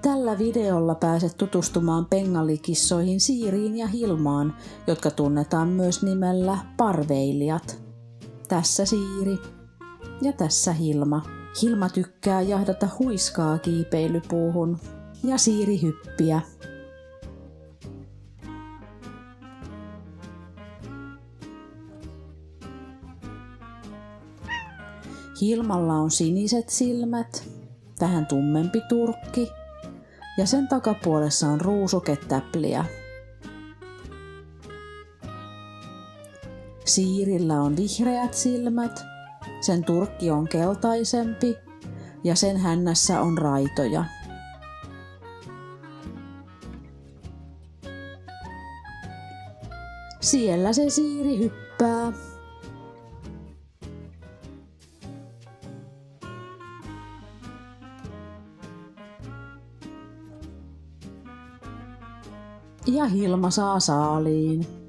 Tällä videolla pääset tutustumaan bengalikissoihin Siiriin ja Hilmaan, jotka tunnetaan myös nimellä parveilijat. Tässä Siiri ja tässä Hilma. Hilma tykkää jahdata huiskaa kiipeilypuuhun ja Siiri hyppiä. Hilmalla on siniset silmät, vähän tummempi turkki ja sen takapuolessa on ruusuketäpliä. Siirillä on vihreät silmät, sen turkki on keltaisempi ja sen hännässä on raitoja. Siellä se Siiri hyppää. Ja Hilma saa saaliin.